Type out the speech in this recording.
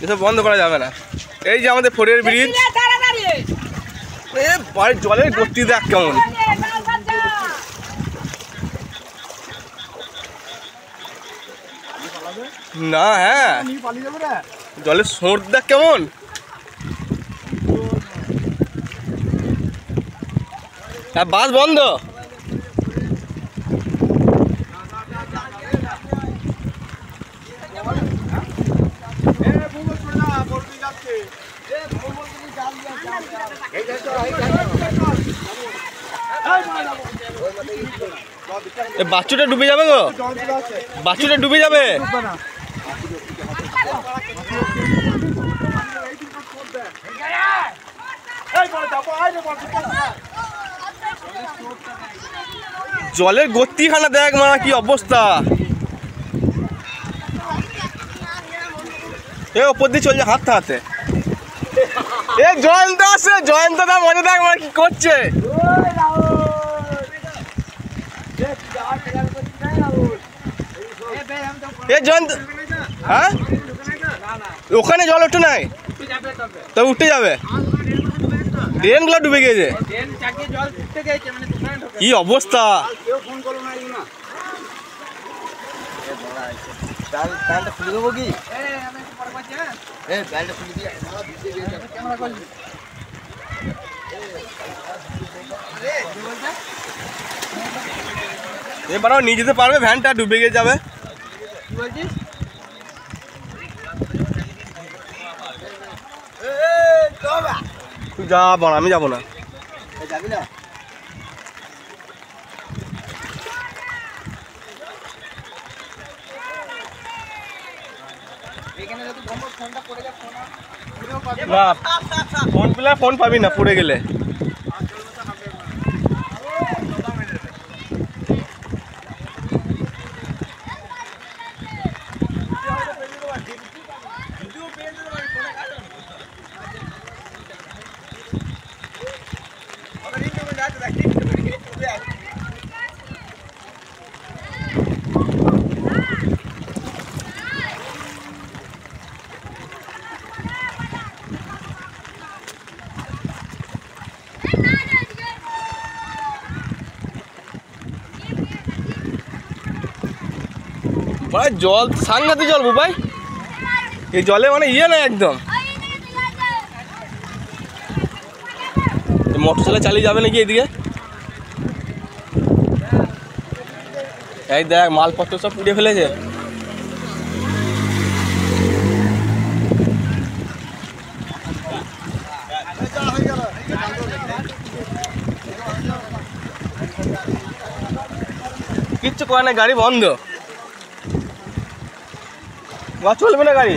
এসব বন্ধ করা যাবে না। এই যে আমাদের ফোরের ব্রিজ, বাড়ির জলের গতি দেখ কেমন। না হ্যাঁ, জলের স্রোত দেখ কেমন। হ্যাঁ বাস বন্ধ। বাচ্চুটা ডুবে যাবে গো, বাচ্চুটা ডুবে যাবে। জলের গতিখানা দেখ মারা কি অবস্থা। এ ওপর দিয়ে চলছে হাত হাতে। এ জয়ন্ত আসছে, জয়ন্ত দা মজা দেখ মারা কি করছে। এ জয়ন্ত, হ্যাঁ ওখানে জল উঠে নাই, তবে উঠে যাবে। ট্রেনগুলো ডুবে গিয়েছে, কি অবস্থা। খুলে দেবো কি? এবারও নিয়ে যেতে পারবে, ভ্যানটা ডুবে গিয়ে যাবে। তুই যা বল, আমি যাবো না। যাবি না? ফোন পেলে ফোন পাবি না পড়ে গেলে। জল সাংঘাতিক জল বুবাই, এই জলে মানে ইয়ে না একদম। মোটর সাইকেল চালিয়ে যাবে নাকি এদিকে? এই দেখ মালপত্র সব পুড়ে ফেলেছে। কিচ্ছু করে না, গাড়ি বন্ধ, চলবে না গাড়ি।